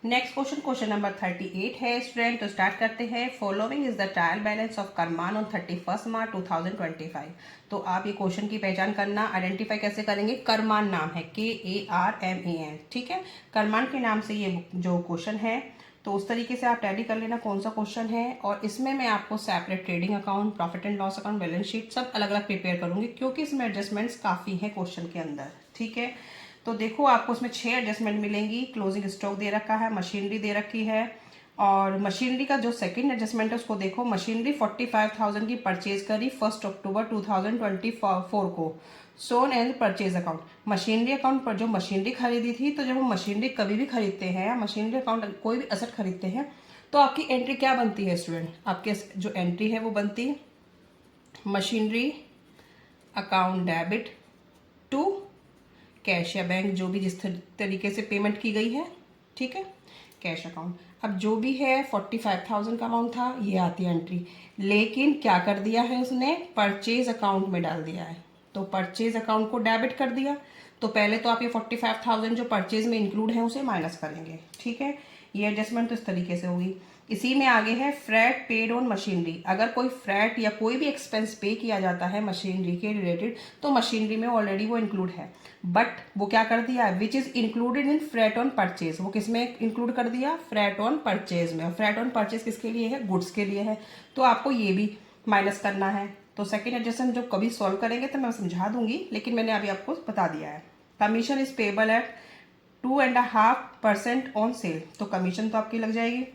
Next question, question number 38 है student. तो start करते हैं। Following is the trial balance of करमान ऑन 31 मार्च 2025। तो आप ये क्वेश्चन की पहचान करना, आइडेंटिफाई कैसे करेंगे। करमान नाम है, KARMAN, ठीक है। करमान के नाम से ये जो क्वेश्चन है, तो उस तरीके से आप टैली कर लेना कौन सा क्वेश्चन है। और इसमें मैं आपको separate trading account, profit and loss account, balance sheet सब अलग अलग प्रिपेयर करूंगी, क्योंकि इसमें एडजस्टमेंट्स काफ़ी हैं क्वेश्चन के अंदर, ठीक है। तो देखो आपको उसमें 6 एडजस्टमेंट मिलेंगी। क्लोजिंग स्टॉक दे रखा है, मशीनरी दे रखी है, और मशीनरी का जो सेकंड एडजस्टमेंट है उसको देखो। मशीनरी 45,000 की परचेज करी 1 अक्टूबर 2024 को, सोन and purchase account. Machinery account पर जो मशीनरी खरीदी थी, तो जब हम मशीनरी कभी भी खरीदते हैं, मशीनरी अकाउंट कोई भी असेट खरीदते हैं, तो आपकी एंट्री क्या बनती है स्टूडेंट। आपके जो एंट्री है वो बनती है machinery account debit to cash या बैंक, जो भी जिस तरीके से पेमेंट की गई है, ठीक है, कैश अकाउंट। अब जो भी है 45,000 का अमाउंट था, ये आती है एंट्री। लेकिन क्या कर दिया है उसने, परचेज अकाउंट में डाल दिया है। तो परचेज अकाउंट को डेबिट कर दिया। तो पहले तो आप ये 45,000 जो परचेज में इंक्लूड है उसे माइनस करेंगे, ठीक है। ये एडजस्टमेंट तो इस तरीके से होगी। इसी में आगे है फ्रैट पेड ऑन मशीनरी। अगर कोई फ्रैट या कोई भी एक्सपेंस पे किया जाता है मशीनरी के रिलेटेड, तो मशीनरी में ऑलरेडी वो इंक्लूड है। बट वो क्या कर दिया, which is included in frat on purchase. वो किस में इंक्लूड कर दिया, फ्रैट ऑन परचेज में। फ्रैट ऑन परचेज किसके लिए है, गुड्स के लिए है। तो आपको ये भी माइनस करना है। तो सेकेंड एडजस्टमेंट जब कभी सॉल्व करेंगे तो मैं समझा दूंगी, लेकिन मैंने अभी आपको बता दिया है। Commission is payable at 2.5% on sale. तो कमीशन तो आपकी लग जाएगी।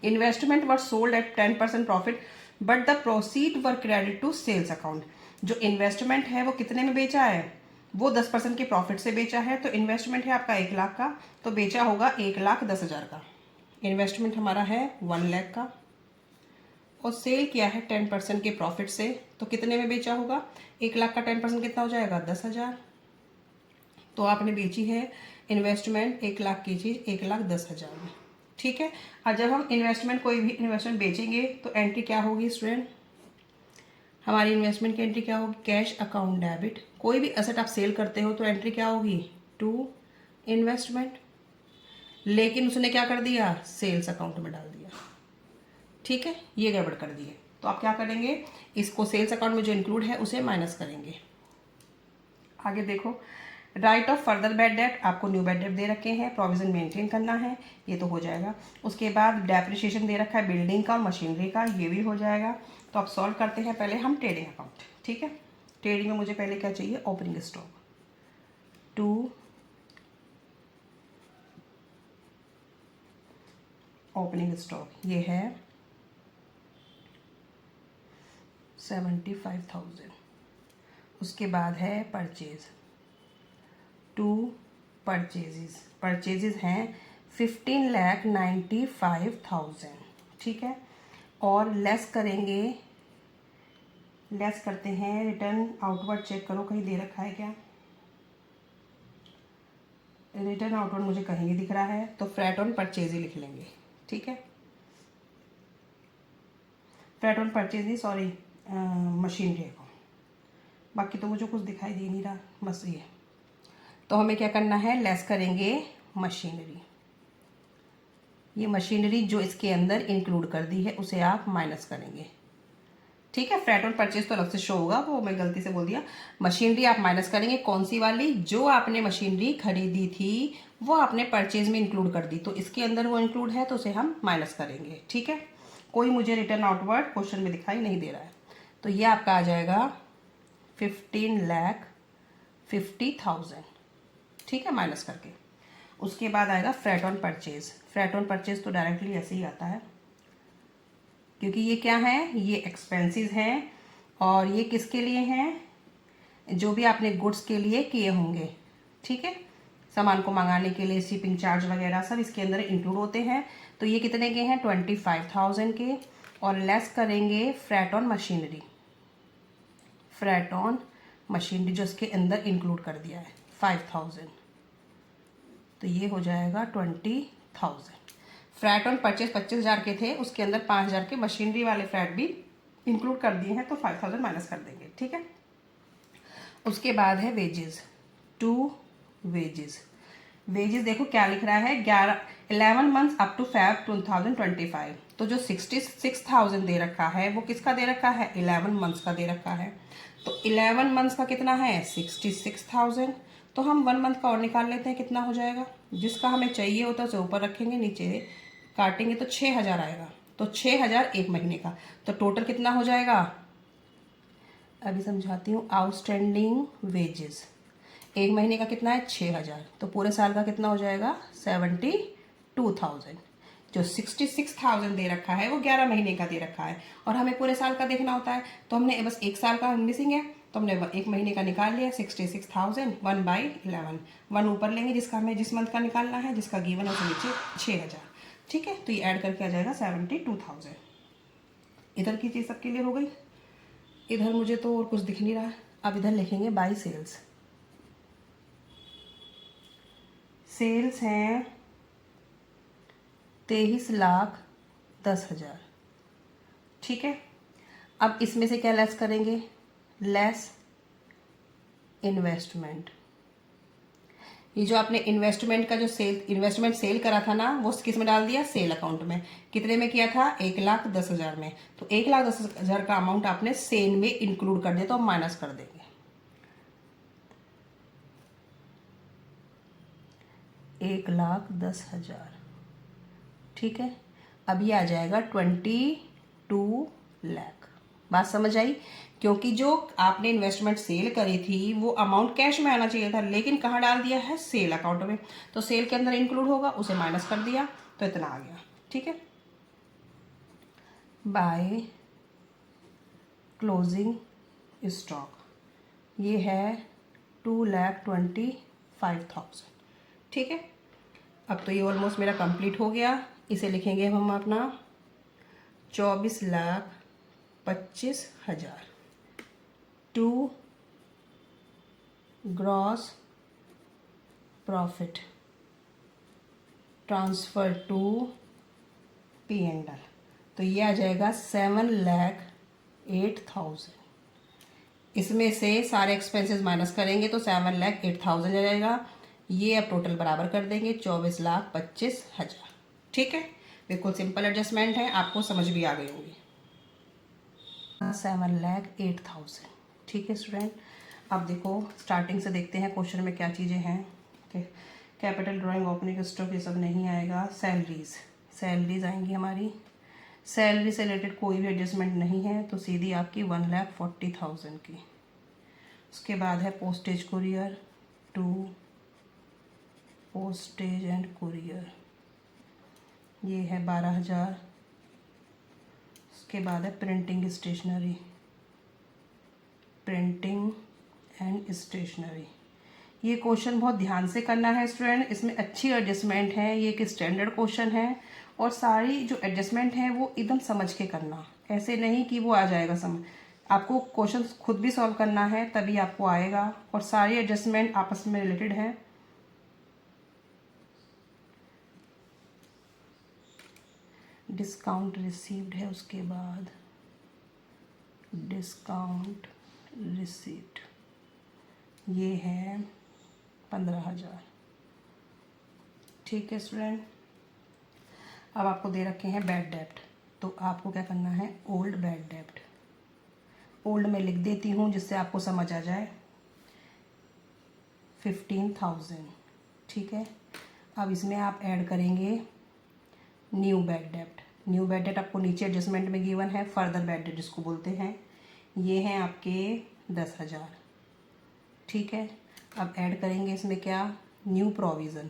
Investment were sold at 10% profit, but the proceed were credit to sales account. जो इन्वेस्टमेंट है वो कितने में बेचा है, वो 10% के प्रॉफिट से बेचा है। तो इन्वेस्टमेंट है आपका 1 लाख का, तो बेचा होगा 1,10,000 का। इन्वेस्टमेंट हमारा है 1 लाख का, और सेल किया है 10% के प्रॉफिट से। तो कितने में बेचा होगा, 1 लाख का 10% कितना हो जाएगा, 10,000। तो आपने बेची है इन्वेस्टमेंट 1 लाख की चीज़ 1,10,000 में, ठीक है। और जब हम इन्वेस्टमेंट, कोई भी इन्वेस्टमेंट बेचेंगे, तो एंट्री क्या होगी स्टूडेंट, हमारी इन्वेस्टमेंट की एंट्री क्या होगी, कैश अकाउंट डेबिट। कोई भी एसेट आप सेल करते हो तो एंट्री क्या होगी, टू इन्वेस्टमेंट। लेकिन उसने क्या कर दिया, सेल्स अकाउंट में डाल दिया, ठीक है, ये गड़बड़ कर दी है। तो आप क्या करेंगे, इसको सेल्स अकाउंट में जो इंक्लूड है उसे माइनस करेंगे। आगे देखो, right of further bad debt, आपको न्यू बैड डेट दे रखे हैं, प्रोविजन मेंटेन करना है, ये तो हो जाएगा। उसके बाद डेप्रिसिएशन दे रखा है बिल्डिंग का और मशीनरी का, ये भी हो जाएगा। तो आप सॉल्व करते हैं पहले हम ट्रेडिंग अकाउंट, ठीक है। ट्रेडिंग में मुझे पहले क्या चाहिए, opening stock to opening stock, ये है 75,000। उसके बाद है परचेज टू परचेजेस हैं 15,95,000, ठीक है। और लेस करेंगे, लेस करते हैं रिटर्न आउटवर्ड, चेक करो कहीं दे रखा है क्या, रिटर्न आउटवर्ड मुझे कहीं नहीं दिख रहा है, तो फ्रैट ऑन परचेज ही लिख लेंगे, ठीक है। फ्रैट ऑन परचेज नहीं, सॉरी, मशीनरी को, बाकी तो मुझे कुछ दिखाई दे नहीं रहा, बस ये। तो हमें क्या करना है, लेस करेंगे मशीनरी। ये मशीनरी जो इसके अंदर इंक्लूड कर दी है उसे आप माइनस करेंगे, ठीक है। फ्रैट ऑन परचेज तो अलग से शो होगा, वो मैं गलती से बोल दिया। मशीनरी आप माइनस करेंगे, कौन सी वाली, जो आपने मशीनरी खरीदी थी वो आपने परचेज में इंक्लूड कर दी, तो इसके अंदर वो इंक्लूड है तो उसे हम माइनस करेंगे, ठीक है। कोई मुझे रिटर्न आउटवर्ड क्वेश्चन में दिखाई नहीं दे रहा है। तो ये आपका आ जाएगा 15,50,000, ठीक है, माइनस करके। उसके बाद आएगा frat on purchase. Frat on purchase तो डायरेक्टली ऐसे ही आता है, क्योंकि ये क्या है, ये एक्सपेंसेस हैं, और ये किसके लिए हैं, जो भी आपने गुड्स के लिए किए होंगे, ठीक है। सामान को मंगाने के लिए शिपिंग चार्ज वगैरह सब इसके अंदर इंक्लूड होते हैं। तो ये कितने के हैं, 25,000 के। और लेस करेंगे frat on machinery, frat on machinery जो इसके अंदर इंक्लूड कर दिया है 5,000, तो ये हो जाएगा 20,000। फ्रैट ऑन परचेज 25,000 के थे, उसके अंदर 5,000 के मशीनरी वाले फ्रैट भी इंक्लूड कर दिए हैं, तो 5,000 माइनस कर देंगे, ठीक है। उसके बाद है वेजेस टू वेजेस। वेजेस देखो क्या लिख रहा है, 11 मंथ्स अप टू Feb 2025। तो जो 66,000 दे रखा है वो किसका दे रखा है, 11 मंथ्स का दे रखा है। तो 11 मंथ्स का कितना है, 66,000। तो हम 1 मंथ का और निकाल लेते हैं, कितना हो जाएगा, जिसका हमें चाहिए होता है उसे ऊपर रखेंगे, नीचे काटेंगे तो 6,000 आएगा। तो 6,000 एक महीने का। तो टोटल कितना हो जाएगा, अभी समझाती हूँ। आउटस्टैंडिंग वेजेस एक महीने का कितना है, 6,000। तो पूरे साल का कितना हो जाएगा, 72,000। जो 66,000 दे रखा है वो 11 महीने का दे रखा है, और हमें पूरे साल का देखना होता है। तो हमने बस एक साल का मिसिंग है, तो हमने एक महीने का निकाल लिया। 66,000 1/11, 1 ऊपर लेंगे जिसका हमें जिस मंथ का निकालना है, जिसका गिवन है, उसके नीचे 6,000। ठीक है, तो ये ऐड करके आ जाएगा 72,000। इधर की चीज़ सबके लिए हो गई। इधर मुझे तो और कुछ दिख नहीं रहा है। अब इधर लिखेंगे बाई सेल्स। सेल्स हैं 23,10,000। ठीक है, अब इसमें से क्या लेस करेंगे, लेस इन्वेस्टमेंट। ये जो आपने इन्वेस्टमेंट का जो इन्वेस्टमेंट सेल करा था ना, वो किस में डाल दिया, सेल अकाउंट में। कितने में किया था, 1,10,000 में। तो 1,10,000 का अमाउंट आपने सेल में इंक्लूड कर दिया, तो हम माइनस कर देंगे। 1,10,000। ठीक है, अब ये आ जाएगा 22 लाख। बात समझ आई, क्योंकि जो आपने इन्वेस्टमेंट सेल करी थी वो अमाउंट कैश में आना चाहिए था, लेकिन कहाँ डाल दिया है, सेल अकाउंट में। तो सेल के अंदर इंक्लूड होगा, उसे माइनस कर दिया, तो इतना आ गया। ठीक है, बाय क्लोजिंग स्टॉक ये है 2,25,000। ठीक है, अब तो ये ऑलमोस्ट मेरा कंप्लीट हो गया। इसे लिखेंगे हम अपना 24,25,000 to gross profit transfer to P&L। तो ये आ जाएगा 7,08,000। इसमें से सारे एक्सपेंसेस माइनस करेंगे तो 7,08,000 आ जाएगा। ये अब टोटल बराबर कर देंगे 24,25,000। ठीक है, बिल्कुल सिंपल एडजस्टमेंट है, आपको समझ भी आ गई होगी। 7,08,000। ठीक है स्टूडेंट, अब देखो स्टार्टिंग से देखते हैं क्वेश्चन में क्या चीज़ें हैं। कैपिटल ड्राइंग, ओपनिंग स्टॉक, ये सब नहीं आएगा। सैलरीज आएंगी हमारी। सैलरी से रिलेटेड कोई भी एडजस्टमेंट नहीं है, तो सीधी आपकी 1,40,000 की। उसके बाद है postage courier to postage and courier, ये है 12,000। उसके बाद है प्रिंटिंग एंड स्टेशनरी। ये क्वेश्चन बहुत ध्यान से करना है स्टूडेंट, इसमें अच्छी एडजस्टमेंट है। ये एक स्टैंडर्ड क्वेश्चन है, और सारी जो एडजस्टमेंट है वो एकदम समझ के करना, ऐसे नहीं कि वो आ जाएगा समझ। आपको क्वेश्चन खुद भी सॉल्व करना है, तभी आपको आएगा, और सारी एडजस्टमेंट आपस में रिलेटेड है। डिस्काउंट रिसीव्ड है, उसके बाद डिस्काउंट रिसीट, ये है 15,000। ठीक है स्टूडेंट, अब आपको दे रखे हैं बैड डेब्ट, तो आपको क्या करना है, ओल्ड बैड डेब्ट। ओल्ड में लिख देती हूँ जिससे आपको समझ आ जाए, 15,000। ठीक है, अब इसमें आप ऐड करेंगे न्यू बैड डेब्ट। न्यू बैड डेब्ट आपको नीचे एडजस्टमेंट में गिवन है, फर्दर बैड डेब्ट जिसको बोलते हैं। ये हैं आपके 10,000। ठीक है, अब ऐड करेंगे इसमें क्या, न्यू प्रोविज़न।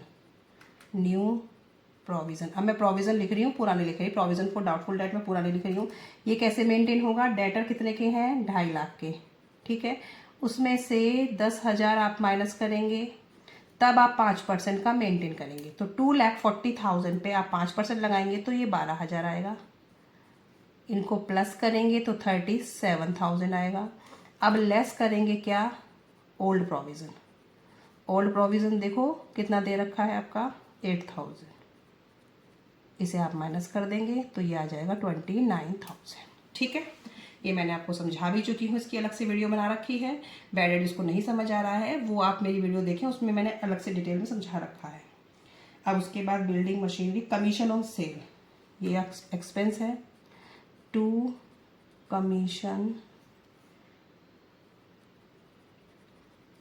अब मैं प्रोविज़न लिख रही हूँ, पूरा नहीं लिख रही। प्रोविज़न फॉर डाउटफुल डेट में पूरा नहीं लिख रही हूँ। ये कैसे मेंटेन होगा, डेटर कितने के हैं, 2.5 लाख के। ठीक है, उसमें से 10,000 आप माइनस करेंगे, तब आप 5% का मेंटेन करेंगे। तो 2,40,000 पे आप 5% लगाएंगे तो ये 12,000 आएगा। इनको प्लस करेंगे तो 37,000 आएगा। अब लेस करेंगे क्या, ओल्ड प्रोविज़न देखो कितना दे रखा है आपका, 8,000। इसे आप माइनस कर देंगे तो ये आ जाएगा 29,000। ठीक है, ये मैंने आपको समझा भी चुकी हूँ, इसकी अलग से वीडियो बना रखी है। बैड डेट जिसको नहीं समझ आ रहा है वो आप मेरी वीडियो देखें, उसमें मैंने अलग से डिटेल में समझा रखा है। अब उसके बाद building machinery, commission on sale, ये एक्सपेंस है। टू कमीशन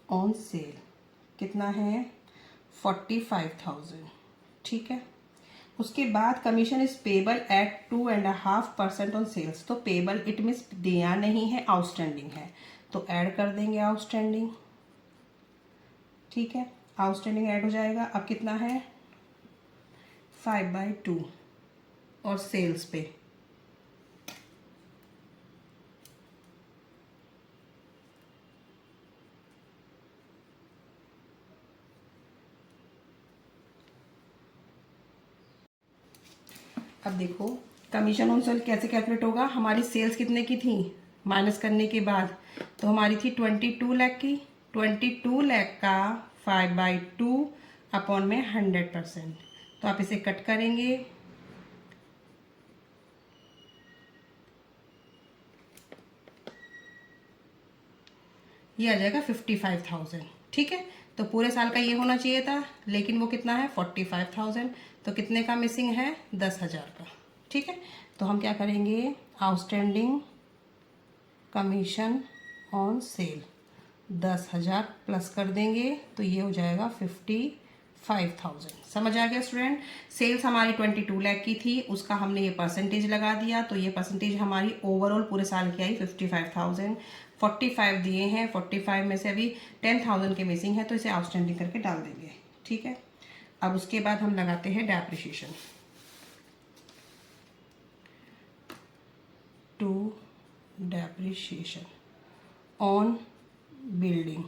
ऑन सेल कितना है 45,000, ठीक है। उसके बाद commission is payable at 2.5% on sales, तो पेबल इट मीन्स दिया नहीं है, आउटस्टैंडिंग है, तो ऐड कर देंगे आउटस्टैंडिंग, ठीक है। आउटस्टैंडिंग ऐड हो जाएगा। अब कितना है 5/2 और सेल्स पे अब देखो कमीशन ऑन सेल कैसे कैलकुलेट होगा। हमारी सेल्स कितने की थी माइनस करने के बाद, तो हमारी थी 22 लाख की। 22 लाख का 5/2 अपॉन में 100%, तो आप इसे कट करेंगे, ये आ जाएगा 55,000, ठीक है। तो पूरे साल का ये होना चाहिए था, लेकिन वो कितना है 45,000, तो कितने का मिसिंग है 10,000 का, ठीक है। तो हम क्या करेंगे, outstanding commission on cell 10,000 plus कर देंगे, तो ये हो जाएगा 55,000। समझ आ गया स्टूडेंट। सेल्स हमारी 22 लाख की थी, उसका हमने ये परसेंटेज लगा दिया, तो ये परसेंटेज हमारी ओवरऑल पूरे साल की आई 55,000। 45 दिए हैं, 45 में से अभी 10,000 के मिसिंग है, तो इसे आउटस्टैंडिंग करके डाल देंगे, ठीक है। अब उसके बाद हम लगाते हैं depreciation. To depreciation on building,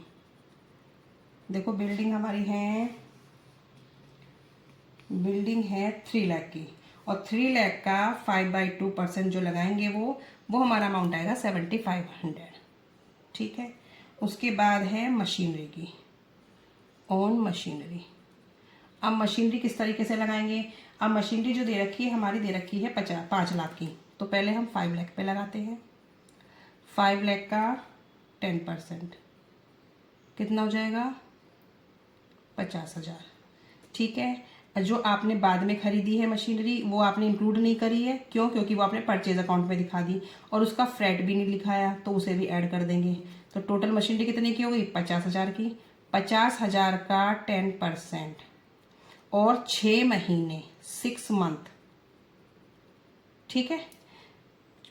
देखो बिल्डिंग हमारी है, बिल्डिंग है 3 लाख की, और 3 लाख का 5/2% जो लगाएंगे वो हमारा अमाउंट आएगा 7,500, ठीक है। उसके बाद है मशीनरी की, ऑन मशीनरी। अब मशीनरी किस तरीके से लगाएंगे। अब मशीनरी जो दे रखी है हमारी, दे रखी है 5 लाख की, तो पहले हम 5 लाख पे लगाते हैं। 5 लाख का 10% कितना हो जाएगा 50,000, ठीक है। जो आपने बाद में खरीदी है मशीनरी वो आपने इंक्लूड नहीं करी है, क्यों, क्योंकि वो आपने परचेज अकाउंट में दिखा दी और उसका फ्रेट भी नहीं लिखाया, तो उसे भी ऐड कर देंगे। तो टोटल मशीनरी कितने की हो गई 50,000 की। 50,000 का 10% और 6 महीने 6 मंथ, ठीक है।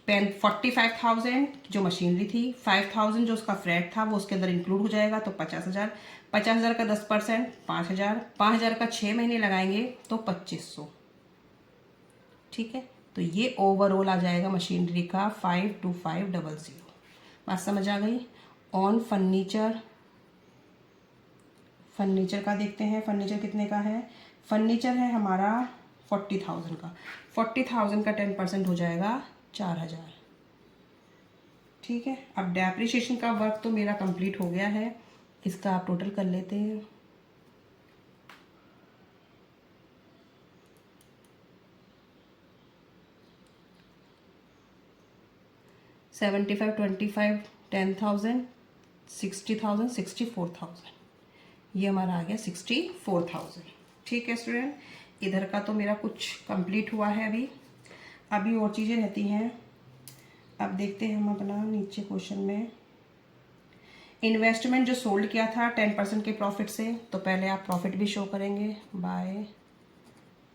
45,000 जो मशीनरी थी, 5,000 जो उसका फ्रेट था वो उसके अंदर इंक्लूड हो जाएगा, तो 50,000। 50,000 का 10% 5,000, 5,000 का 6 महीने लगाएंगे तो 2,500, ठीक है। तो ये ओवरऑल आ जाएगा मशीनरी का 52500। बात समझ आ गई। ऑन फर्नीचर, फर्नीचर का देखते हैं, फर्नीचर कितने का है। फर्नीचर है हमारा 40,000 का, 40,000 का 10% हो जाएगा 4,000, ठीक है। अब डेप्रिसिएशन का वर्क तो मेरा कंप्लीट हो गया है, इसका आप टोटल कर लेते हैं। $75, $25, 10,000, 60,000, 64,000, ये हमारा आ गया 64,000, ठीक है स्टूडेंट। इधर का तो मेरा कुछ कंप्लीट हुआ है, अभी और चीज़ें रहती हैं। अब देखते हैं हम अपना नीचे क्वेश्चन में, इन्वेस्टमेंट जो सोल्ड किया था 10% के प्रॉफिट से, तो पहले आप प्रॉफिट भी शो करेंगे बाय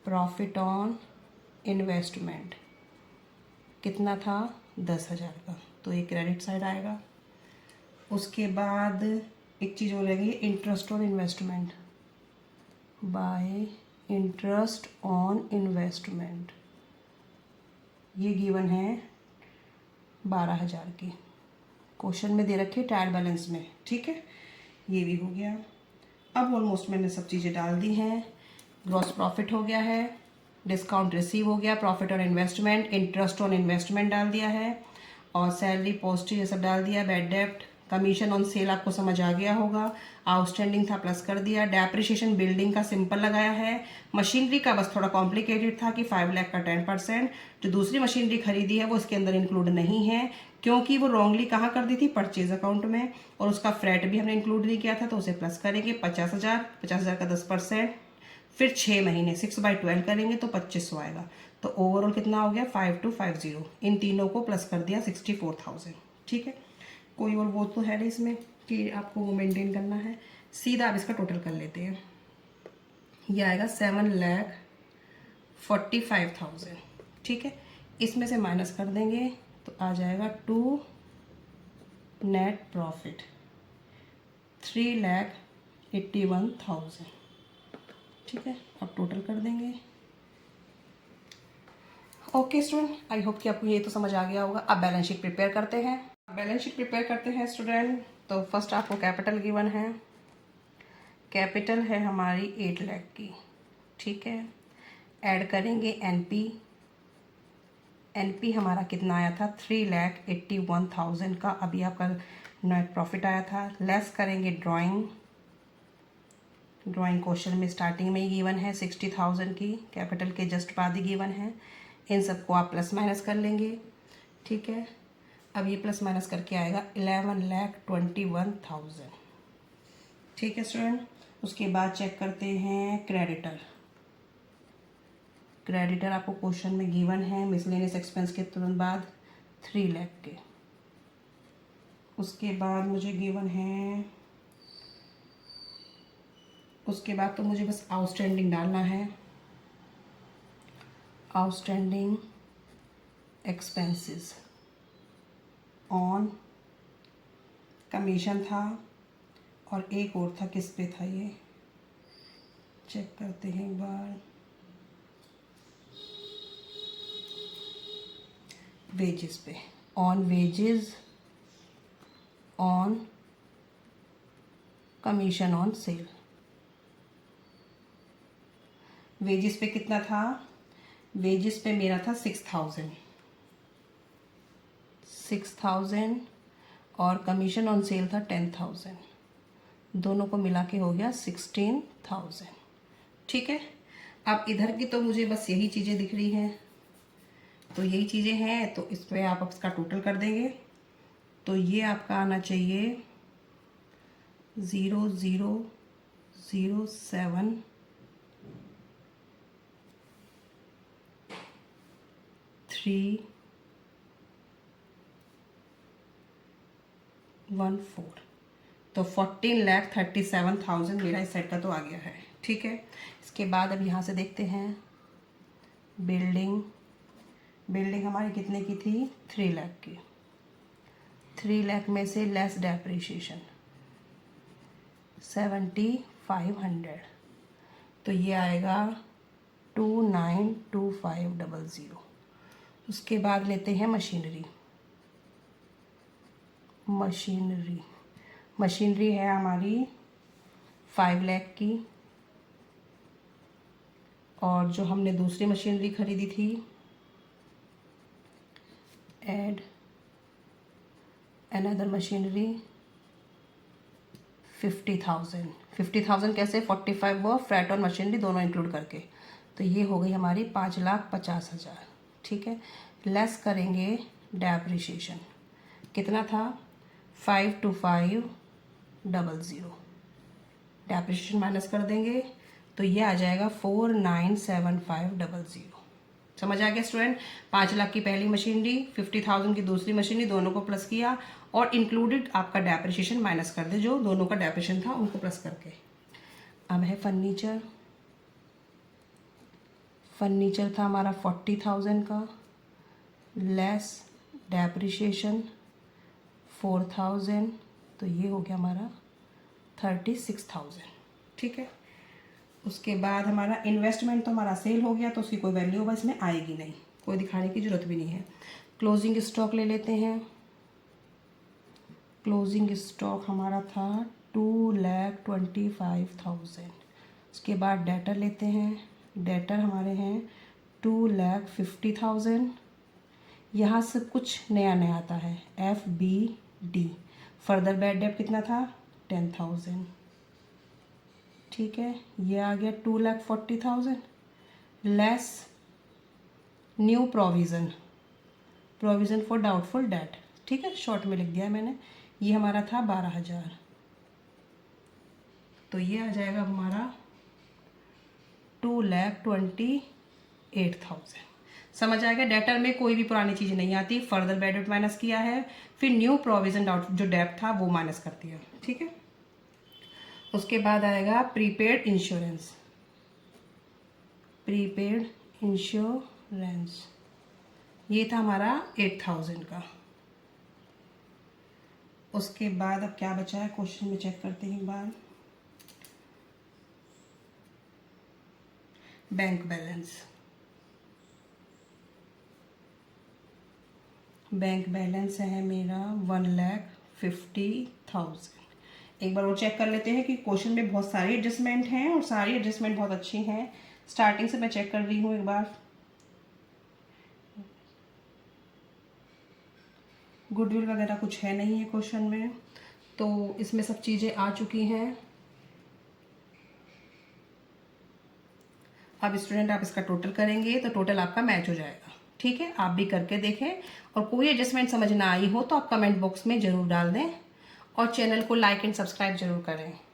प्रॉफिट ऑन इन्वेस्टमेंट, कितना था 10,000 का, तो ये क्रेडिट साइड आएगा। उसके बाद एक चीज़ और रहेगी, interest on investment, bye interest on investment, ये गिवन है 12,000 की, क्वेश्चन में दे रखी है ट्रायल बैलेंस में, ठीक है। ये भी हो गया। अब ऑलमोस्ट मैंने सब चीज़ें डाल दी हैं। ग्रॉस प्रॉफिट हो गया है, डिस्काउंट रिसीव हो गया, profit on investment, interest on investment डाल दिया है, और सैलरी पोस्टेज ये सब डाल दिया, बैड डेप्ट, कमीशन ऑन सेल आपको समझ आ गया होगा, आउटस्टैंडिंग था प्लस कर दिया, डेप्रिसिएशन बिल्डिंग का सिंपल लगाया है, मशीनरी का बस थोड़ा कॉम्प्लिकेटेड था कि 5 लाख का 10%, जो दूसरी मशीनरी खरीदी है वो इसके अंदर इंक्लूड नहीं है, क्योंकि वो रॉन्गली कहाँ कर दी थी परचेज अकाउंट में, और उसका फ्रेट भी हमने इंक्लूड नहीं किया था, तो उसे प्लस करेंगे 50,000, 50,000 का 10%, फिर 6 महीने 6/12 करेंगे तो 2500 आएगा। तो ओवरऑल कितना हो गया 5250। इन तीनों को प्लस कर दिया 64,000। ठीक है, कोई और वो तो है नहीं इसमें कि आपको वो मेंटेन करना है। सीधा आप इसका टोटल कर लेते हैं। ये आएगा 7,45,000। ठीक है, इसमें से माइनस कर देंगे तो आ जाएगा 2 नेट प्रॉफिट 3,81,000। ठीक है, अब टोटल कर देंगे। ओके स्टूडेंट, आई होप कि आपको ये तो समझ आ गया होगा। अब बैलेंस शीट प्रिपेयर करते हैं। बैलेंस शीट प्रिपेयर करते हैं स्टूडेंट। तो फर्स्ट आपको कैपिटल गिवन है। कैपिटल है हमारी 8 लाख की। ठीक है, ऐड करेंगे एनपी। एनपी हमारा कितना आया था 3,81,000 का। अभी आपका नेट प्रॉफिट आया था। लेस करेंगे ड्राइंग। ड्राइंग क्वेश्चन में स्टार्टिंग में ही गिवन है 60,000 की, कैपिटल के जस्ट बाद ही गिवन है। इन सबको आप प्लस माइनस कर लेंगे। ठीक है, अब ये प्लस माइनस करके आएगा 11,21,000। ठीक है स्टूडेंट, उसके बाद चेक करते हैं क्रेडिटर। क्रेडिटर आपको क्वेश्चन में गिवन है मिसलेनियस एक्सपेंस के तुरंत बाद 3 लाख के। उसके बाद मुझे गिवन है, उसके बाद तो मुझे बस आउटस्टैंडिंग डालना है। आउटस्टैंडिंग एक्सपेंसेस ऑन कमीशन था और एक और था, किस पे था ये चेक करते हैं एक बार। वेजेस पे, on wages on commission on cell. Wages पे कितना था, वेजेस पे मेरा था 6,000 और कमीशन ऑन सेल था 10,000। दोनों को मिला के हो गया 16,000। ठीक है, अब इधर की तो मुझे बस यही चीज़ें दिख रही हैं, तो यही चीज़ें हैं, तो इस पर आप इसका टोटल कर देंगे। तो ये आपका आना चाहिए 0,007,314। तो 14,37,000 मेरा इस सेट का तो आ गया है। ठीक है, इसके बाद अब यहाँ से देखते हैं बिल्डिंग। बिल्डिंग हमारी कितने की थी 3 लाख की। 3 लाख में से लेस डेप्रिसिएशन 7,500, तो ये आएगा 29,2500। उसके बाद लेते हैं मशीनरी। मशीनरी है हमारी 5 लाख की, और जो हमने दूसरी मशीनरी खरीदी थी, एड अनदर मशीनरी 50,000 कैसे 45 वो फ्रैट और मशीनरी दोनों इंक्लूड करके, तो ये हो गई हमारी 5,50,000। ठीक है, लेस करेंगे डेप्रिसिएशन, कितना था 5,25,000। डेप्रिसिएशन माइनस कर देंगे तो ये आ जाएगा 4,97,500। समझ आ गया स्टूडेंट। 5 लाख की पहली मशीनरी, 50,000 की दूसरी मशीनरी, दोनों को प्लस किया और इंक्लूडेड आपका डेप्रिसिएशन माइनस कर दे, जो दोनों का डेप्रिसिएशन था उनको प्लस करके। अब है फर्नीचर। फर्नीचर था हमारा 40,000 का, लेस डेप्रिसिएशन 4,000, तो ये हो गया हमारा 36,000। ठीक है, उसके बाद हमारा इन्वेस्टमेंट तो हमारा सेल हो गया, तो उसकी कोई वैल्यू बस इसमें आएगी नहीं, कोई दिखाने की ज़रूरत भी नहीं है। क्लोजिंग स्टॉक ले लेते हैं। क्लोजिंग स्टॉक हमारा था 2,25,000। उसके बाद डेटर लेते हैं। डेटर हमारे हैं 2,50,000। यहाँ से कुछ नया नया आता है, FBD। फर्दर बैड डेट कितना था 10,000। ठीक है, ये आ गया 2,40,000 less new provision for doubtful debt. ठीक है, शॉर्ट में लिख दिया मैंने। ये हमारा था 12,000, तो ये आ जाएगा हमारा 2,28,000। समझ आ गया। डेटर में कोई भी पुरानी चीज़ नहीं आती, फर्दर बैड डेट माइनस किया है, फिर न्यू प्रोविजन आउट जो डेट था वो माइनस कर दिया, ठीक है। उसके बाद आएगा प्रीपेड इंश्योरेंस। प्रीपेड इंश्योरेंस ये था हमारा 8,000 का। उसके बाद अब क्या बचा है क्वेश्चन में, चेक करते हैं एक बार। बैंक बैलेंस, बैंक बैलेंस है मेरा 1,50,000। एक बार वो चेक कर लेते हैं कि क्वेश्चन में बहुत सारी एडजस्टमेंट हैं और सारी एडजस्टमेंट बहुत अच्छी हैं। स्टार्टिंग से मैं चेक कर रही हूँ एक बार। गुडविल वगैरह कुछ है नहीं है क्वेश्चन में, तो इसमें सब चीज़ें आ चुकी हैं। अब स्टूडेंट आप इसका टोटल करेंगे तो टोटल आपका मैच हो जाएगा, ठीक है। आप भी करके देखें और कोई एडजस्टमेंट समझ ना आई हो तो आप कमेंट बॉक्स में ज़रूर डाल दें और चैनल को लाइक एंड सब्सक्राइब जरूर करें।